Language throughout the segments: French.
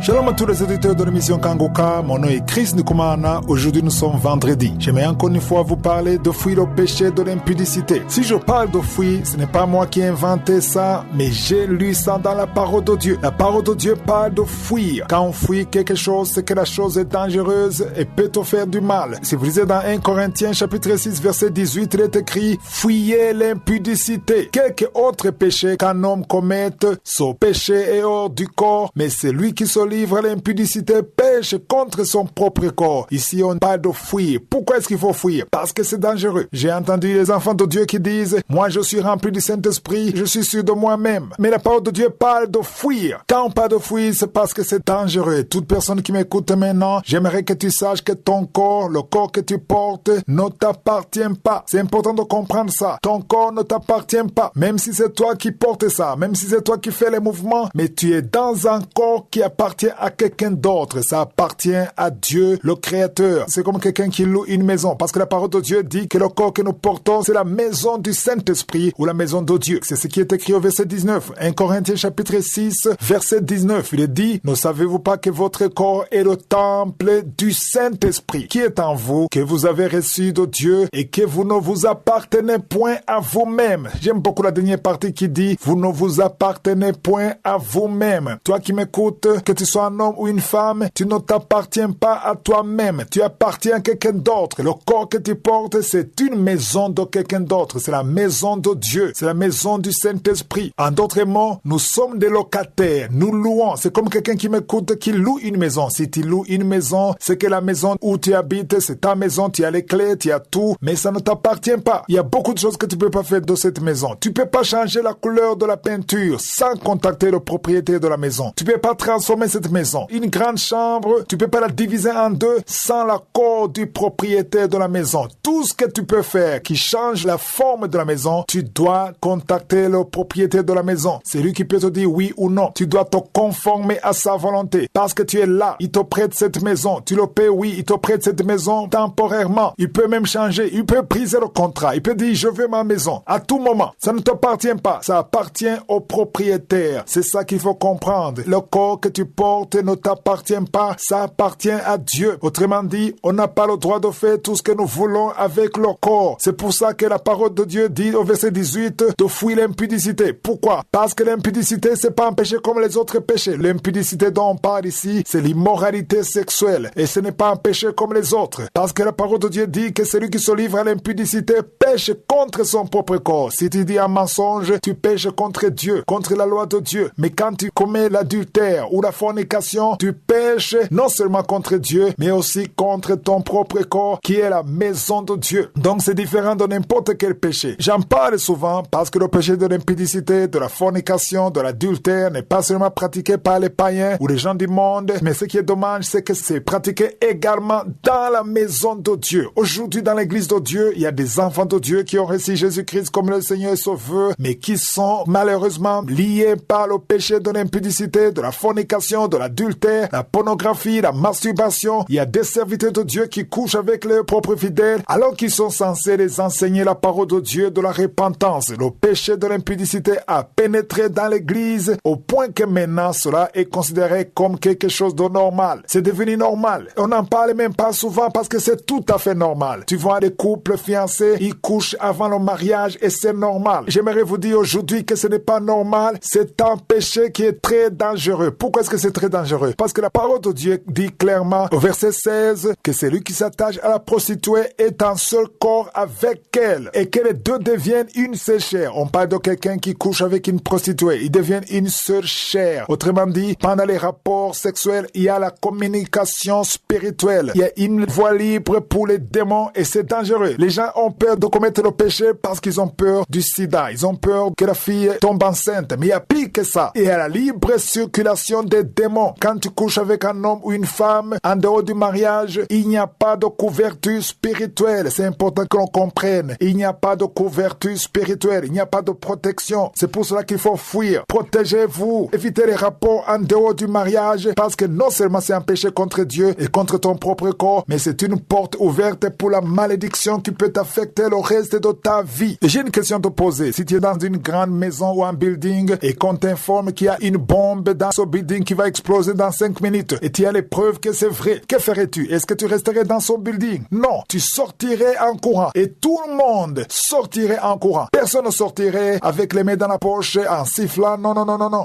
Shalom à tous les auditeurs de l'émission Kangoka, mon nom est Chris Nkumana. Aujourd'hui nous sommes vendredi. J'aimerais encore une fois vous parler de fuir le péché de l'impudicité. Si je parle de fuir, ce n'est pas moi qui ai inventé ça, mais j'ai lu ça dans la parole de Dieu. La parole de Dieu parle de fuir. Quand on fuit quelque chose, c'est que la chose est dangereuse et peut te faire du mal. Si vous lisez dans 1 Corinthiens chapitre 6 verset 18, il est écrit: fuyez l'impudicité. Quelque autre péché qu'un homme commette, ce péché est hors du corps, mais c'est lui qui se livre à l'impudicité pêche contre son propre corps. Ici, on parle de fuir. Pourquoi est-ce qu'il faut fuir? Parce que c'est dangereux. J'ai entendu les enfants de Dieu qui disent: moi, je suis rempli du Saint-Esprit, je suis sûr de moi-même. Mais la parole de Dieu parle de fuir. Quand on parle de fuir, c'est parce que c'est dangereux. Toute personne qui m'écoute maintenant, j'aimerais que tu saches que ton corps, le corps que tu portes, ne t'appartient pas. C'est important de comprendre ça. Ton corps ne t'appartient pas. Même si c'est toi qui portes ça, même si c'est toi qui fais les mouvements, mais tu es dans un corps qui appartient à quelqu'un d'autre. Ça appartient à Dieu, le Créateur. C'est comme quelqu'un qui loue une maison, parce que la parole de Dieu dit que le corps que nous portons, c'est la maison du Saint-Esprit ou la maison de Dieu. C'est ce qui est écrit au verset 19. 1 Corinthiens chapitre 6, verset 19. Il est dit: ne savez-vous pas que votre corps est le temple du Saint-Esprit qui est en vous, que vous avez reçu de Dieu et que vous ne vous appartenez point à vous-même. J'aime beaucoup la dernière partie qui dit: vous ne vous appartenez point à vous-même. Toi qui m'écoutes, que tu sois un homme ou une femme, tu ne t'appartiens pas à toi-même. Tu appartiens à quelqu'un d'autre. Le corps que tu portes, c'est une maison de quelqu'un d'autre. C'est la maison de Dieu. C'est la maison du Saint-Esprit. En d'autres mots, nous sommes des locataires. Nous louons. C'est comme quelqu'un qui m'écoute qui loue une maison. Si tu loues une maison, c'est que la maison où tu habites, c'est ta maison. Tu as les clés, tu as tout, mais ça ne t'appartient pas. Il y a beaucoup de choses que tu peux pas faire de cette maison. Tu peux pas changer la couleur de la peinture sans contacter le propriétaire de la maison. Tu peux pas transformer cette maison. Une grande chambre, tu peux pas la diviser en deux sans l'accord du propriétaire de la maison. Tout ce que tu peux faire qui change la forme de la maison, tu dois contacter le propriétaire de la maison. C'est lui qui peut te dire oui ou non. Tu dois te conformer à sa volonté parce que tu es là. Il te prête cette maison. Tu le paies, oui, il te prête cette maison temporairement. Il peut même changer. Il peut briser le contrat. Il peut dire: je veux ma maison. À tout moment. Ça ne t'appartient pas. Ça appartient au propriétaire. C'est ça qu'il faut comprendre. Le corps que tu portes ne t'appartient pas, ça appartient à Dieu. Autrement dit, on n'a pas le droit de faire tout ce que nous voulons avec le corps. C'est pour ça que la parole de Dieu dit au verset 18 de fuir l'impudicité. Pourquoi? Parce que l'impudicité, c'est pas un péché comme les autres péchés. L'impudicité dont on parle ici, c'est l'immoralité sexuelle. Et ce n'est pas un péché comme les autres. Parce que la parole de Dieu dit que celui qui se livre à l'impudicité pêche contre son propre corps. Si tu dis un mensonge, tu pêches contre Dieu, contre la loi de Dieu. Mais quand tu commets l'adultère ou la fornication, tu pêches non seulement contre Dieu, mais aussi contre ton propre corps qui est la maison de Dieu. Donc c'est différent de n'importe quel péché. J'en parle souvent parce que le péché de l'impudicité, de la fornication, de l'adultère n'est pas seulement pratiqué par les païens ou les gens du monde, mais ce qui est dommage, c'est que c'est pratiqué également dans la maison de Dieu. Aujourd'hui, dans l'église de Dieu, il y a des enfants de Dieu qui ont reçu Jésus-Christ comme le Seigneur et Sauveur, mais qui sont malheureusement liés par le péché de l'impudicité, de la fornication, de l'adultère, la pornographie, la masturbation. Il y a des serviteurs de Dieu qui couchent avec leurs propres fidèles alors qu'ils sont censés les enseigner la parole de Dieu de la repentance. Le péché de l'impudicité a pénétré dans l'église au point que maintenant cela est considéré comme quelque chose de normal. C'est devenu normal. On n'en parle même pas souvent parce que c'est tout à fait normal. Tu vois des couples fiancés, ils couchent avant le mariage et c'est normal. J'aimerais vous dire aujourd'hui que ce n'est pas normal. C'est un péché qui est très dangereux. Pourquoi est-ce que c'est très dangereux? Parce que la parole de Dieu dit clairement au verset 16 que celui qui s'attache à la prostituée est un seul corps avec elle et que les deux deviennent une seule chair. On parle de quelqu'un qui couche avec une prostituée. Ils deviennent une seule chair. Autrement dit, pendant les rapports sexuels, il y a la communication spirituelle. Il y a une voie libre pour les démons et c'est dangereux. Les gens ont peur de commettre le péché parce qu'ils ont peur du sida. Ils ont peur que la fille tombe enceinte. Mais il y a pire que ça. Il y a la libre circulation des démons. Quand tu couches avec un homme ou une femme, en dehors du mariage, il n'y a pas de couverture spirituelle. C'est important que l'on comprenne. Il n'y a pas de couverture spirituelle. Il n'y a pas de protection. C'est pour cela qu'il faut fuir. Protégez-vous. Évitez les rapports en dehors du mariage parce que non seulement c'est un péché contre Dieu et contre ton propre corps, mais c'est une porte ouverte pour la malédiction qui peut affecter le reste de ta vie. Et j'ai une question à te poser. Si tu es dans une grande maison ou un building et qu'on t'informe qu'il y a une bombe dans ce building qui va exploser dans 5 minutes et tu as les preuves que c'est vrai. Que ferais-tu? Est-ce que tu resterais dans son building? Non, tu sortirais en courant et tout le monde sortirait en courant. Personne ne sortirait avec les mains dans la poche en sifflant. Non.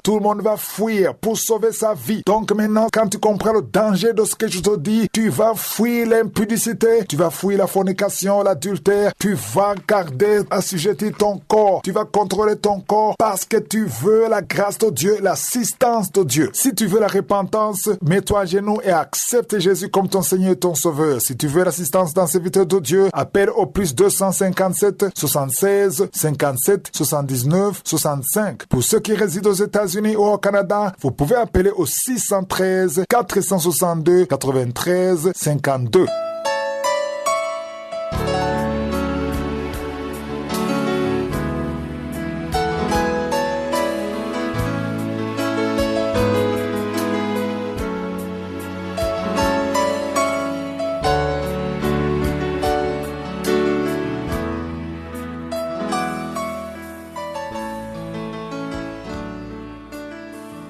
Tout le monde va fuir pour sauver sa vie. Donc maintenant, quand tu comprends le danger de ce que je te dis, tu vas fuir l'impudicité, tu vas fuir la fornication, l'adultère, tu vas garder, assujettir ton corps, tu vas contrôler ton corps parce que tu veux la grâce de Dieu, l'assistance de Dieu. Si tu veux la repentance, mets-toi à genoux et accepte Jésus comme ton Seigneur et ton Sauveur. Si tu veux l'assistance dans serviteur de Dieu, appelle au plus 257 76 57 79 65. Pour ceux qui résident aux États-Unis ou au Canada, vous pouvez appeler au 613 462 93 52.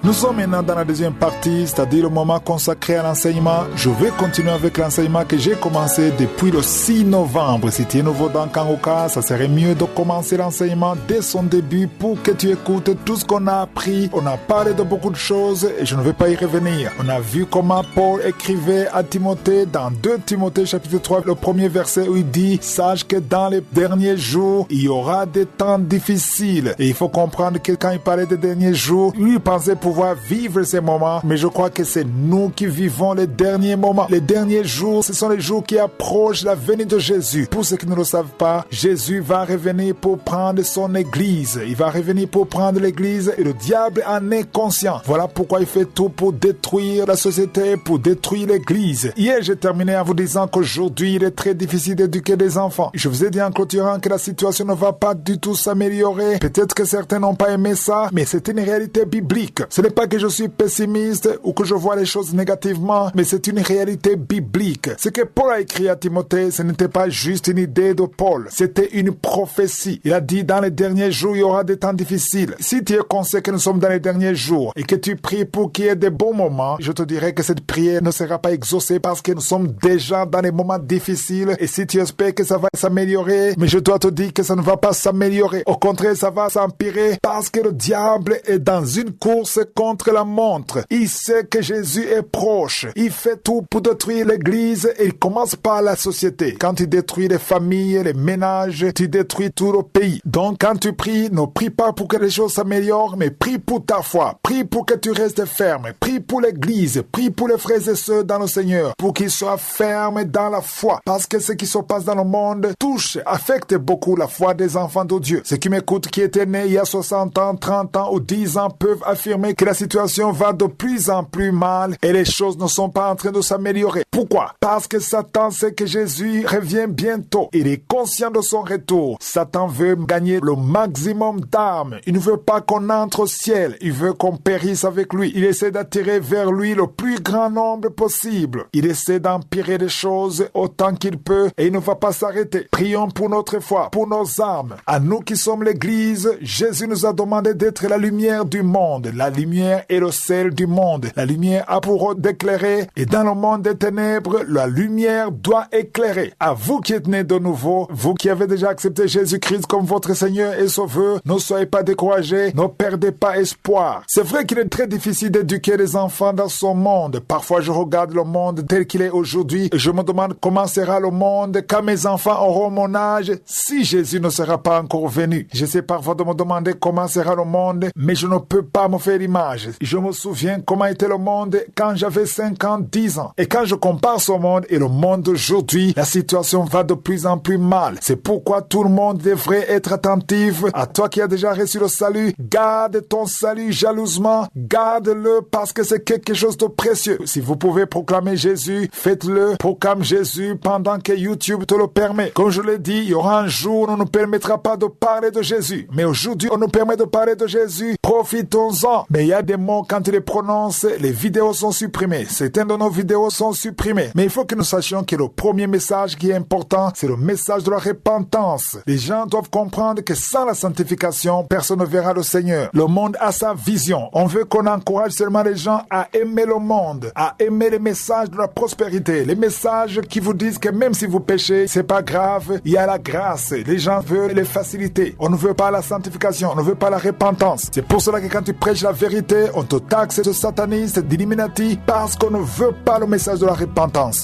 Nous sommes maintenant dans la deuxième partie, c'est-à-dire le moment consacré à l'enseignement. Je vais continuer avec l'enseignement que j'ai commencé depuis le 6 novembre. Si tu es nouveau dans Kangoka, ça serait mieux de commencer l'enseignement dès son début pour que tu écoutes tout ce qu'on a appris. On a parlé de beaucoup de choses et je ne vais pas y revenir. On a vu comment Paul écrivait à Timothée dans 2 Timothée chapitre 3, le premier verset où il dit « Sache que dans les derniers jours, il y aura des temps difficiles. » Et il faut comprendre que quand il parlait des derniers jours, lui il pensait pouvoir vivre ces moments, mais je crois que c'est nous qui vivons les derniers moments. Les derniers jours, ce sont les jours qui approchent la venue de Jésus. Pour ceux qui ne le savent pas, Jésus va revenir pour prendre son église. Il va revenir pour prendre l'église et le diable en est conscient. Voilà pourquoi il fait tout pour détruire la société, pour détruire l'église. Hier, j'ai terminé en vous disant qu'aujourd'hui, il est très difficile d'éduquer des enfants. Je vous ai dit en clôturant que la situation ne va pas du tout s'améliorer. Peut-être que certains n'ont pas aimé ça, mais c'est une réalité biblique. Ce n'est pas que je suis pessimiste ou que je vois les choses négativement, mais c'est une réalité biblique. Ce que Paul a écrit à Timothée, ce n'était pas juste une idée de Paul, c'était une prophétie. Il a dit dans les derniers jours, il y aura des temps difficiles. Si tu es conscient que nous sommes dans les derniers jours et que tu pries pour qu'il y ait des bons moments, je te dirais que cette prière ne sera pas exaucée parce que nous sommes déjà dans les moments difficiles et si tu espères que ça va s'améliorer, mais je dois te dire que ça ne va pas s'améliorer. Au contraire, ça va s'empirer parce que le diable est dans une course contre la montre. Il sait que Jésus est proche. Il fait tout pour détruire l'église et il commence par la société. Quand il détruit les familles, les ménages, tu détruis tout le pays. Donc quand tu pries, ne prie pas pour que les choses s'améliorent, mais prie pour ta foi. Prie pour que tu restes ferme. Prie pour l'église. Prie pour les frères et sœurs dans le Seigneur, pour qu'ils soient fermes dans la foi. Parce que ce qui se passe dans le monde touche, affecte beaucoup la foi des enfants de Dieu. Ceux qui m'écoutent, qui étaient nés il y a 60 ans, 30 ans ou 10 ans, peuvent affirmer que la situation va de plus en plus mal et les choses ne sont pas en train de s'améliorer. Pourquoi? Parce que Satan sait que Jésus revient bientôt. Il est conscient de son retour. Satan veut gagner le maximum d'âmes. Il ne veut pas qu'on entre au ciel. Il veut qu'on périsse avec lui. Il essaie d'attirer vers lui le plus grand nombre possible. Il essaie d'empirer les choses autant qu'il peut et il ne va pas s'arrêter. Prions pour notre foi, pour nos âmes. À nous qui sommes l'Église, Jésus nous a demandé d'être la lumière du monde. La lumière est le sel du monde. La lumière a pour rôle d'éclairer et dans le monde des ténèbres, la lumière doit éclairer. À vous qui êtes nés de nouveau, vous qui avez déjà accepté Jésus-Christ comme votre Seigneur et Sauveur, ne soyez pas découragés, ne perdez pas espoir. C'est vrai qu'il est très difficile d'éduquer les enfants dans ce monde. Parfois, je regarde le monde tel qu'il est aujourd'hui et je me demande comment sera le monde quand mes enfants auront mon âge si Jésus ne sera pas encore venu. J'essaie parfois de me demander comment sera le monde, mais je ne peux pas me faire l'image. Je me souviens comment était le monde quand j'avais 5 ans, 10 ans. Et quand je compare ce monde et le monde d'aujourd'hui, la situation va de plus en plus mal. C'est pourquoi tout le monde devrait être attentif. À toi qui as déjà reçu le salut, garde ton salut jalousement. Garde-le parce que c'est quelque chose de précieux. Si vous pouvez proclamer Jésus, faites-le. Proclame Jésus pendant que YouTube te le permet. Comme je l'ai dit, il y aura un jour où on ne nous permettra pas de parler de Jésus. Mais aujourd'hui, on nous permet de parler de Jésus. Profitons-en. Mais il y a des mots, quand tu les prononces, les vidéos sont supprimées. Certaines de nos vidéos sont supprimées supprimer. Mais il faut que nous sachions que le premier message qui est important, c'est le message de la repentance. Les gens doivent comprendre que sans la sanctification, personne ne verra le Seigneur. Le monde a sa vision. On veut qu'on encourage seulement les gens à aimer le monde, à aimer les messages de la prospérité, les messages qui vous disent que même si vous péchez, c'est pas grave, il y a la grâce. Les gens veulent les facilités. On ne veut pas la sanctification, on ne veut pas la repentance. C'est pour cela que quand tu prêches la vérité, on te taxe de sataniste, d'illuminati, parce qu'on ne veut pas le message de la repentance.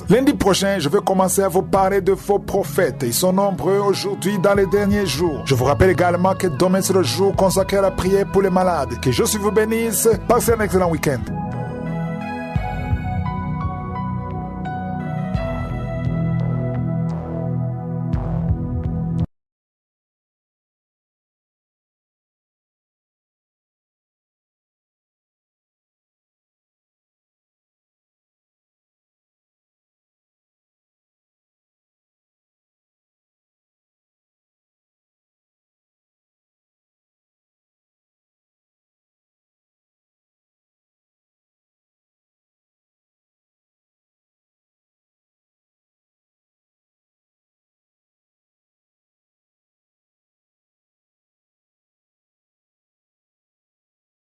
Lundi prochain, je vais commencer à vous parler de faux prophètes. Ils sont nombreux aujourd'hui dans les derniers jours. Je vous rappelle également que demain c'est le jour consacré à la prière pour les malades. Que Jésus vous bénisse. Passez un excellent week-end.